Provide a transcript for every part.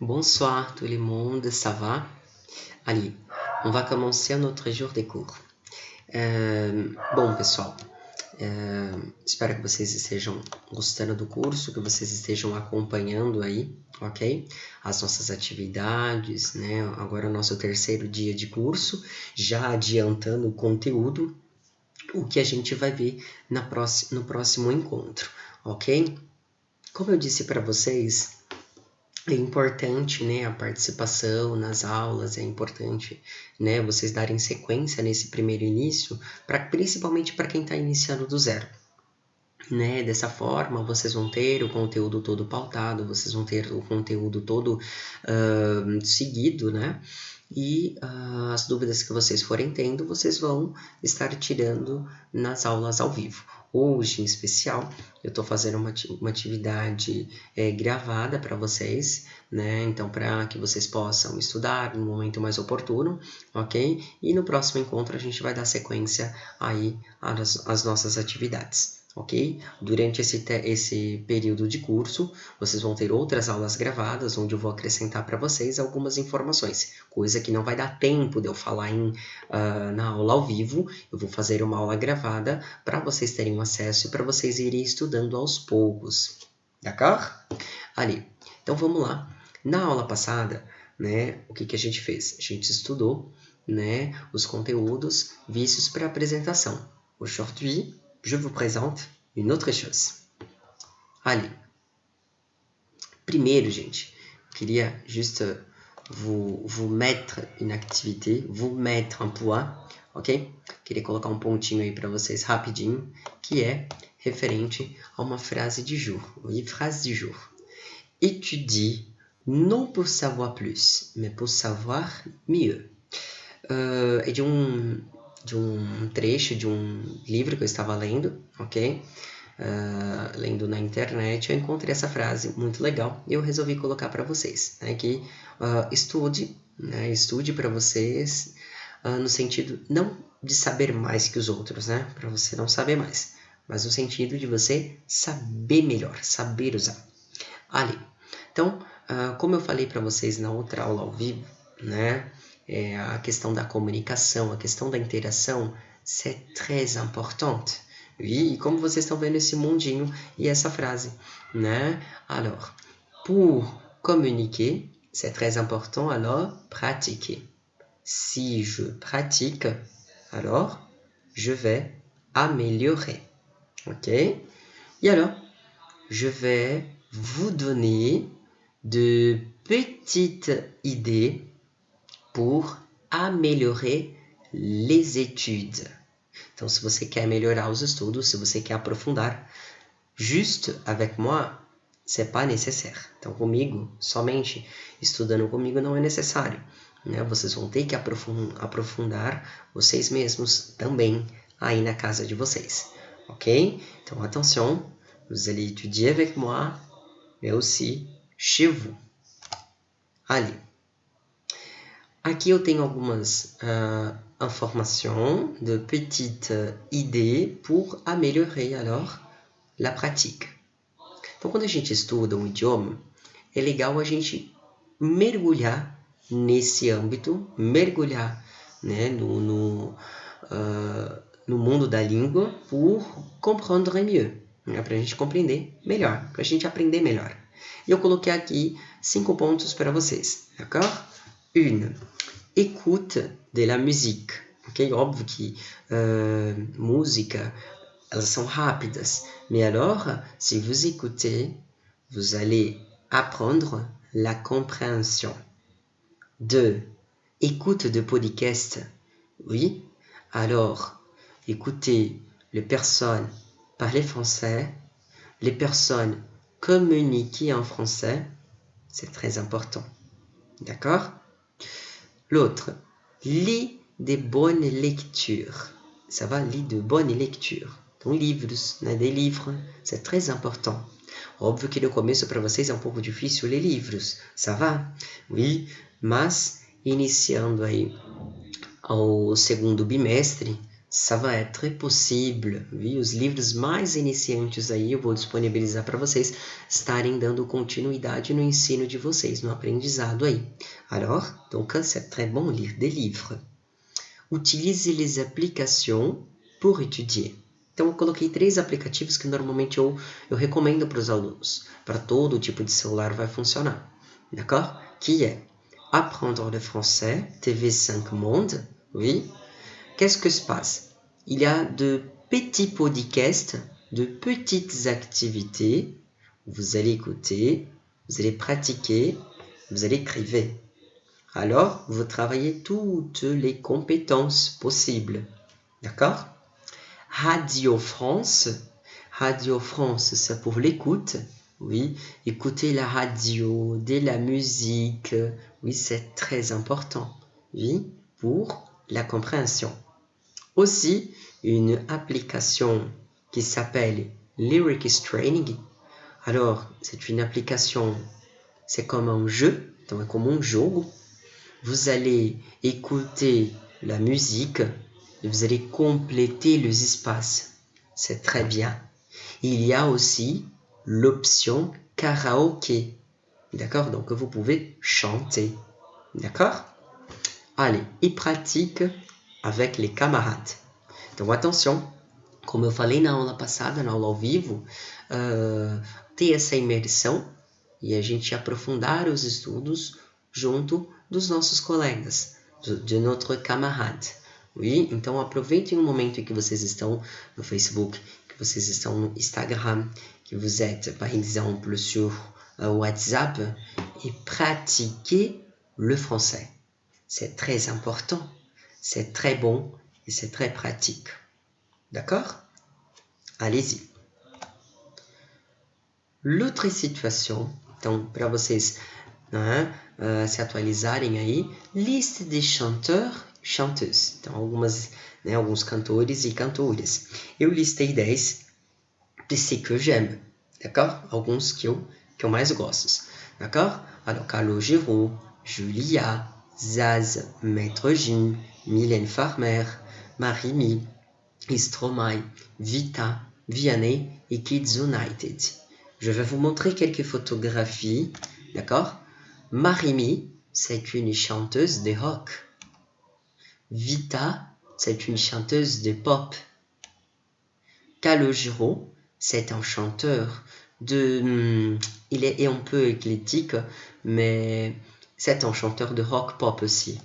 Bonsoir tout le monde, ça va? Allez, on va commencer notre jour de cours. Bom, pessoal, espero que vocês estejam gostando do curso, que vocês estejam acompanhando aí, ok? As nossas atividades, né? Agora é o nosso terceiro dia de curso, já adiantando o conteúdo, o que a gente vai ver no próximo encontro, ok? Como eu disse para vocês, é importante, né, a participação nas aulas, é importante, né, vocês darem sequência nesse primeiro início, principalmente para quem está iniciando do zero. Né? Dessa forma, vocês vão ter o conteúdo todo pautado, vocês vão ter o conteúdo todo seguido, né? E as dúvidas que vocês forem tendo, vocês vão estar tirando nas aulas ao vivo. Hoje, em especial, eu estou fazendo uma atividade gravada para vocês, né? Então, para que vocês possam estudar no momento mais oportuno, ok? E no próximo encontro a gente vai dar sequência aí às nossas atividades. Ok? Durante esse período de curso, vocês vão ter outras aulas gravadas, onde eu vou acrescentar para vocês algumas informações, coisa que não vai dar tempo de eu falar na aula ao vivo. Eu vou fazer uma aula gravada para vocês terem acesso e para vocês irem estudando aos poucos. D'accord? Ali. Então vamos lá. Na aula passada, né, o que a gente fez? A gente estudou, né, os conteúdos vistos para apresentação. Aujourd'hui, je vous présente une autre chose. Allez. Primeiro, gente, eu queria juste vous mettre une activité, vous mettre un point, ok? Queria colocar um pontinho aí para vocês rapidinho, que é referente a uma frase de jour. Oui, phrase du jour. Étudie, non pour savoir plus, mais pour savoir mieux. É de um trecho de um livro que eu estava lendo, ok? Lendo na internet, eu encontrei essa frase muito legal e eu resolvi colocar para vocês, né? Que estude, né? Estude para vocês no sentido não de saber mais que os outros, né? Para você não saber mais, mas no sentido de você saber melhor, saber usar. Ali. Então, como eu falei para vocês na outra aula ao vivo, né? A questão da comunicação, a questão da interação, c'est très importante. E como vocês estão vendo esse mundinho e essa frase, né? Alors, pour communiquer, c'est très important, alors pratiquer. Si je pratique, alors je vais améliorer. Ok? Et alors, je vais vous donner de petites idées pour améliorer les études. Então, se você quer melhorar os estudos, se você quer aprofundar, juste avec moi, c'est pas nécessaire. Então, comigo, somente estudando comigo não é necessário. Né? Vocês vão ter que aprofundar vocês mesmos também aí na casa de vocês. Ok? Então, attention, vous allez étudier avec moi, mais aussi chez vous. Allez. Aqui eu tenho algumas informations, de petites idées pour améliorer alors la pratique. Então, quando a gente estuda um idioma, é legal a gente mergulhar nesse âmbito, mergulhar, né, no mundo da língua pour comprendre mieux, né, para a gente compreender melhor, para a gente aprender melhor. E eu coloquei aqui 5 pontos para vocês, d'accord? 1. Écoute de la musique. Ok? Óbvio que música, elas são rápidas. Mais alors, si vous écoutez, vous allez apprendre la compréhension. 2. Écoute de podcast. Oui? Alors, écoutez les personnes parler français, les personnes communiquer en français. C'est très important. D'accord? L'autre, lis des bonnes lectures. Ça va, lis de bonnes lectures. Então, livros, né? Des livres, c'est très important. Óbvio que no começo para vocês é um pouco difícil ler livros, ça va? Oui, mas iniciando aí ao segundo bimestre, ça vai être possible, viu? Os livros mais iniciantes aí eu vou disponibilizar para vocês estarem dando continuidade no ensino de vocês, no aprendizado aí. Alors, donc, c'est très bon lire des livres. Utilisez les applications pour étudier. Então, eu coloquei 3 aplicativos que normalmente eu recomendo para os alunos. Para todo tipo de celular vai funcionar. D'accord? Qui est Apprendre le français, TV5 Monde, oui. Qu'est-ce que se passe? Il y a de petits podcasts, de petites activités. Vous allez écouter, vous allez pratiquer, vous allez écrire. Alors, vous travaillez toutes les compétences possibles. D'accord? Radio France. Radio France, c'est pour l'écoute. Oui, écouter la radio, de la musique. Oui, c'est très important. Oui, pour la compréhension. Aussi, une application qui s'appelle Lyrics Training. Alors, c'est une application, c'est comme un jeu, donc comme un jogo. Vous allez écouter la musique et vous allez compléter les espaces. C'est très bien. Il y a aussi l'option karaoké. D'accord? Donc, vous pouvez chanter. D'accord? Allez, et pratique avec les camarades. Então, atenção, como eu falei na aula passada, na aula ao vivo, ter essa imersão e a gente aprofundar os estudos junto dos nossos colegas, de notre camarade. Oui? Então, aproveitem o momento em que vocês estão no Facebook, que vocês estão no Instagram, que vous êtes, par exemple, sur WhatsApp, et pratiquez le français. C'est très important, c'est très bon et c'est très pratique. D'accord? Allez-y. L'autre situation, então, para vocês se atualizarem aí, liste de chanteurs, chanteuses. Então, alguns cantores e cantoras. Eu listei 10 de ceux que j'aime, d'accord? Alguns que eu mais gosto, d'accord? Alors, Calogero, Julia, Zaz, Maître Gim, Mylène Farmer, Marie-Mi, Stromae, Vita, Vianney et Kids United. Je vais vous montrer quelques photographies, d'accord? Marie-Mi, c'est une chanteuse de rock. Vita, c'est une chanteuse de pop. Calogero, c'est un chanteur il est un peu éclectique, mais c'est un chanteur de rock pop aussi.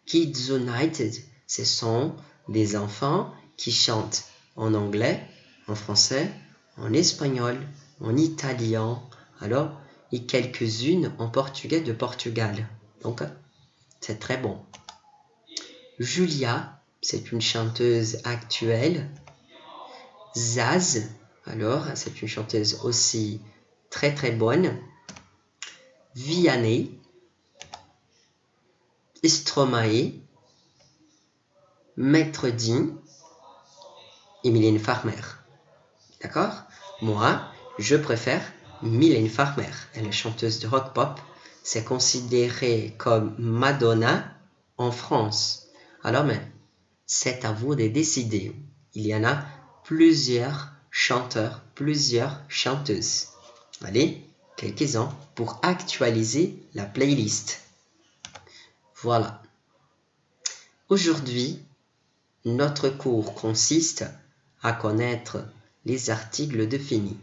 Kids United, ce sont des enfants qui chantent en anglais, en français, en espagnol, en italien, alors, et quelques-unes en portugais de Portugal. Donc, c'est très bon. Julia, c'est une chanteuse actuelle. Zaz, alors, c'est une chanteuse aussi très très bonne. Vianney, Stromae, Maître Gim et Mylène Farmer. D'accord? Moi, je préfère Mylène Farmer. Elle est chanteuse de rock pop. C'est considéré comme Madonna en France. Alors, mais c'est à vous de décider. Il y en a plusieurs chanteurs, plusieurs chanteuses. Allez, quelques-uns pour actualiser la playlist. Voilà. Aujourd'hui, notre cours consiste a connaître les artigos definidos.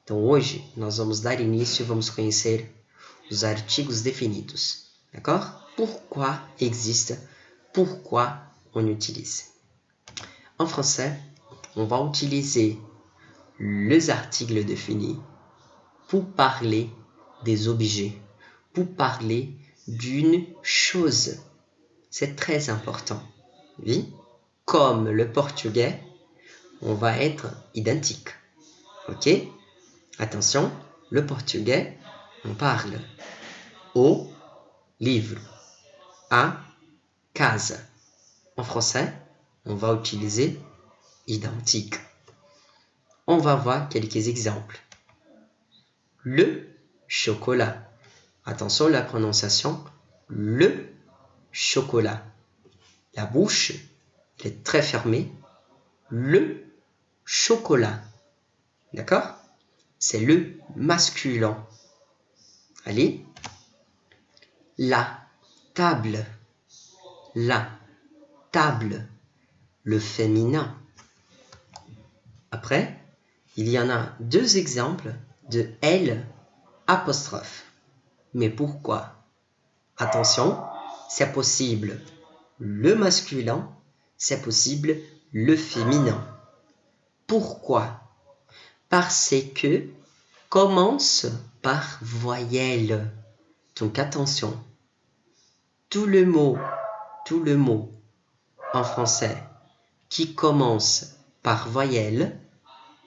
Então, hoje, nós vamos dar início, vamos conhecer os artigos definidos. D'accord? Pourquoi existe? Pourquoi on utilise? En français, on va utiliser les articles définis pour parler des objets, pour parler d'une chose. C'est très important. Oui? Comme le portugais, on va être identique. Ok? Attention, le portugais, on parle au livre, à casa. En français, on va utiliser identique. On va voir quelques exemples. Le chocolat. Attention la prononciation. Le chocolat. La bouche, lettre très fermée, le chocolat. D'accord? C'est le masculin. Allez. La table. La table. Le féminin. Après, il y en a deux exemples de L apostrophe. Mais pourquoi? Attention, c'est possible le masculin, c'est possible le féminin. Pourquoi? Parce que commence par voyelle. Donc attention, tout le mot en français qui commence par voyelle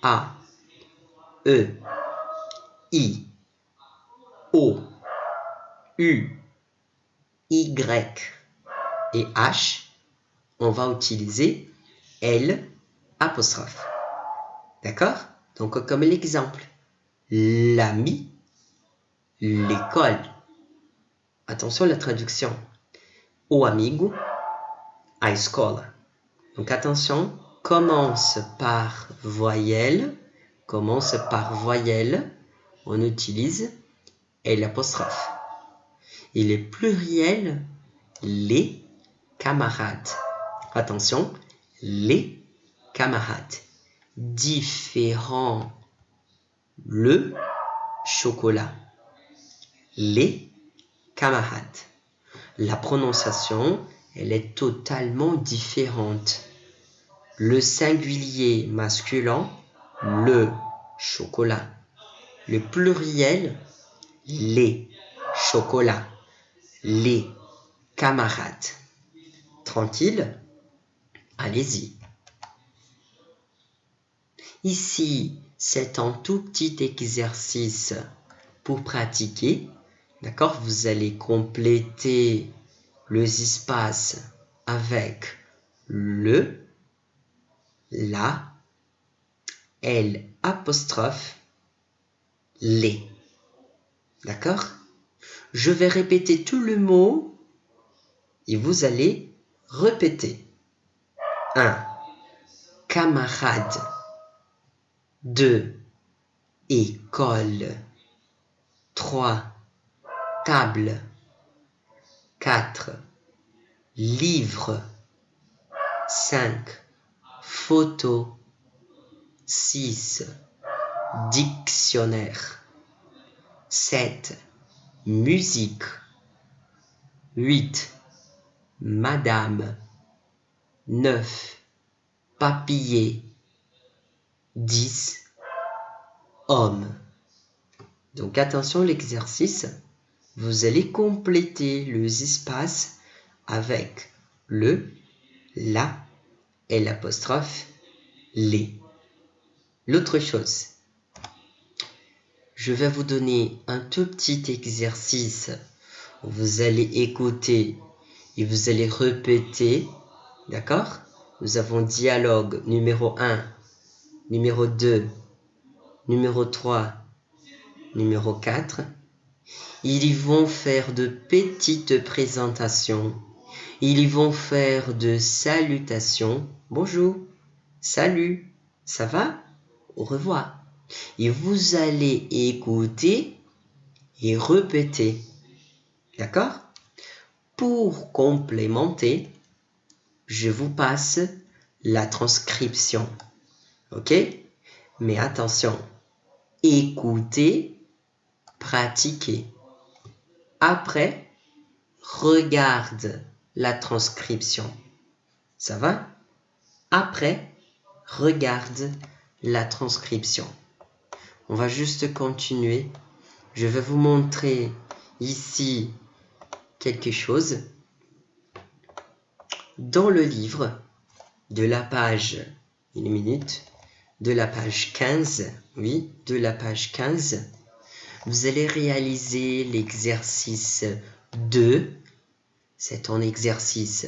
A, E, I, O, U, Y et H, on va utiliser L apostrophe. D'accord? Donc comme l'exemple, l'ami, l'école. Attention à la traduction. O amigo, a escola. Donc attention, commence par voyelle. Commence par voyelle. On utilise L apostrophe. Et les pluriels, les camarades. Attention, les camarades. Différent, le chocolat. Les camarades. La prononciation, elle est totalement différente. Le singulier masculin, le chocolat. Le pluriel, les chocolats. Les camarades. Tranquille? Allez-y. Ici, c'est un tout petit exercice pour pratiquer. D'accord? Vous allez compléter les espaces avec le, la, L apostrophe, les. D'accord? Je vais répéter tout le mot et vous allez répéter. 1. Camarade. 2. École. 3. Table. 4. Livre. 5. Photo. 6. Dictionnaire. 7. Musique. 8. Madame. 9. Papier. 10. Homme. Donc attention l'exercice. Vous allez compléter les espaces avec le, la et l'apostrophe, les. L'autre chose, je vais vous donner un tout petit exercice. Vous allez écouter et vous allez répéter. D'accord? Nous avons dialogue numéro 1, numéro 2, numéro 3, numéro 4. Ils vont faire de petites présentations. Ils vont faire de salutations. Bonjour, salut, ça va? Au revoir. Et vous allez écouter et répéter. D'accord? Pour complémenter, je vous passe la transcription. Ok? Mais attention, écoutez, pratiquez. Après, regarde la transcription. Ça va? Après, regarde la transcription. On va juste continuer. Je vais vous montrer ici quelque chose. Dans le livre, de la page, une minute, de la page 15, oui, de la page 15, vous allez réaliser l'exercice 2. C'est un exercice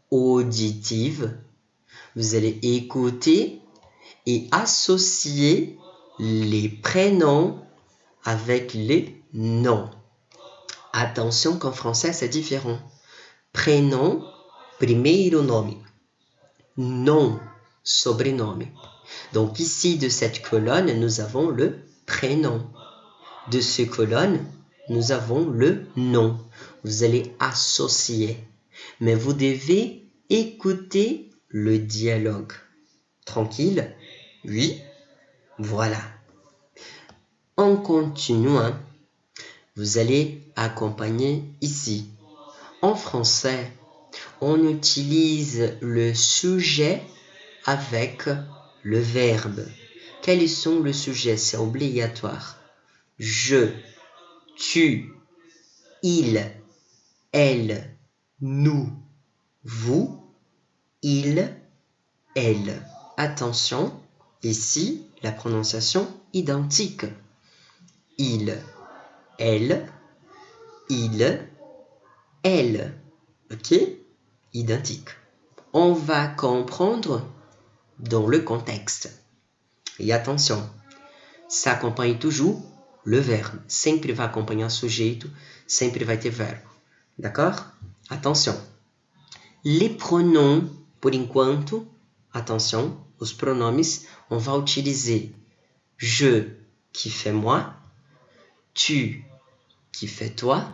auditif. Vous allez écouter et associer les prénoms avec les noms. Attention qu'en français, c'est différent. Prénom, primeiro nome. nom, sobrenome. Donc ici, de cette colonne, nous avons le prénom. De cette colonne, nous avons le nom. Vous allez associer. Mais vous devez écouter le dialogue. Tranquille? Oui? Voilà. En continuant, vous allez accompagner ici. En français, on utilise le sujet avec le verbe. Quels sont les sujets? C'est obligatoire. Je, tu, il, elle, nous, vous, il, elle. Attention, ici, la prononciation identique. Il, elle, elle. Ok? Identique. On va comprendre dans le contexte. E attention, ça acompanha toujours le verbe. Sempre vai acompanhar sujeito, sempre vai ter verbo. D'accord? Attention. Les pronoms, por enquanto, attention, os pronomes, on va utiliser je qui fait moi, tu qui fait toi,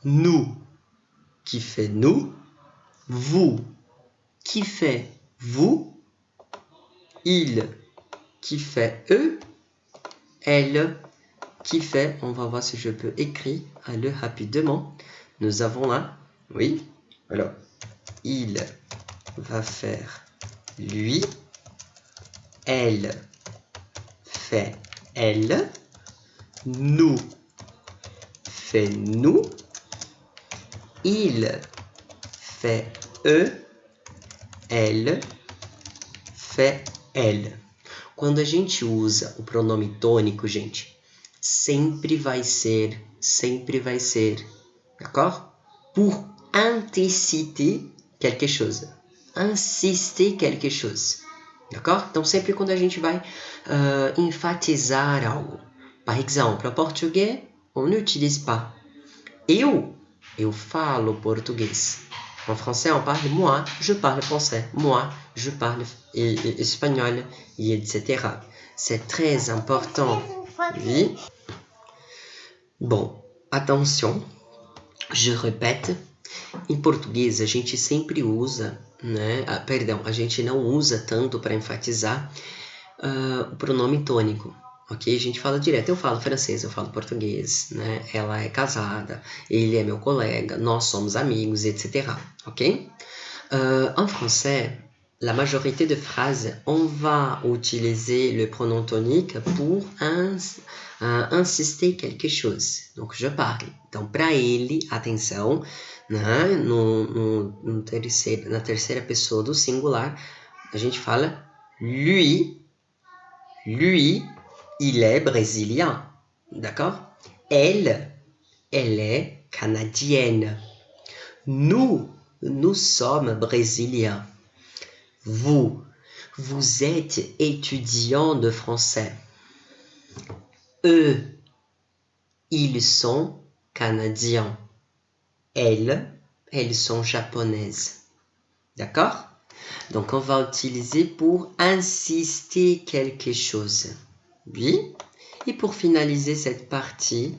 nous qui fait nous, vous qui fait vous, il qui fait eux, elle qui fait, on va voir si je peux écrire le rapidement. Nous avons là, oui, alors, il va faire lui, elle fait elle, nous fait nous, il fait eux, elle fait elle. Quando a gente usa o pronome tônico, gente, sempre vai ser, d'accord? Pour anticiper quelque chose, insister quelque chose, d'accord? Então, sempre quando a gente vai enfatizar algo. Par exemple, en portugais, on n'utilise pas. Eu falo português. En français, on parle moi, je parle français. Moi, je parle espagnol, et etc. C'est très important. Oui. Bon, attention, je répète. Em português, a gente sempre usa, né? Perdão, a gente não usa tanto para enfatizar o pronome tônico. Ok? A gente fala direto. Eu falo francês, eu falo português, né? Ela é casada, ele é meu colega, nós somos amigos, etc. Ok? En français, la majorité de phrases, on va utiliser le pronom tonique pour insister quelque chose. Donc, je parle. Então, para ele, atenção, né? Na terceira pessoa do singular, a gente fala lui, il est brésilien. D'accord? Elle est canadienne. Nous sommes brésiliens. Vous êtes étudiant de français. Eux, ils sont canadiens. Elles sont japonaises. D'accord? Donc, on va utiliser pour insister quelque chose. Oui. E pour finaliser cette partie,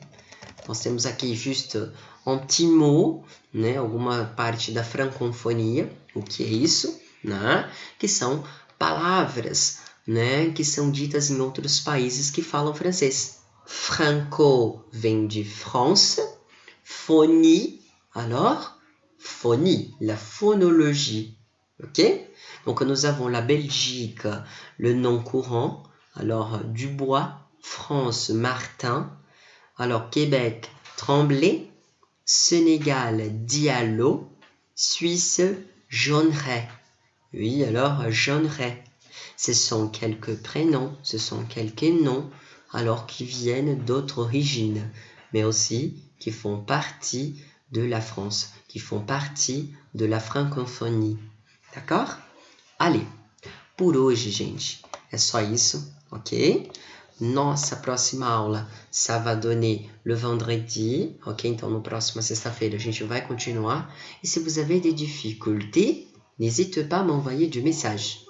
nós temos aqui juste um petit mot, né? Alguma parte da francofonia. O que é isso? Né? Que são palavras, né? Que são ditas em outros países que falam francês. Franco vem de France. Phonie, alors, phonie, la phonologie. Ok? Donc, nous avons la Belgique, le nom courant. Alors, Dubois, France, Martin. Alors, Québec, Tremblay. Sénégal, Diallo. Suisse, Jeanneret. Oui, alors, Jeanneret. Ce sont quelques prénoms, ce sont quelques noms, alors qui viennent d'autres origines, mais aussi qui font partie de la France, qui font partie de la francophonie. D'accord? Allez, por hoje, gente, é só isso, ok? Nossa próxima aula, ça va donner le vendredi, ok? Então, na próxima sexta-feira, a gente vai continuar. E se vous avez des difficultés, N'hésite pas à m'envoyer du message.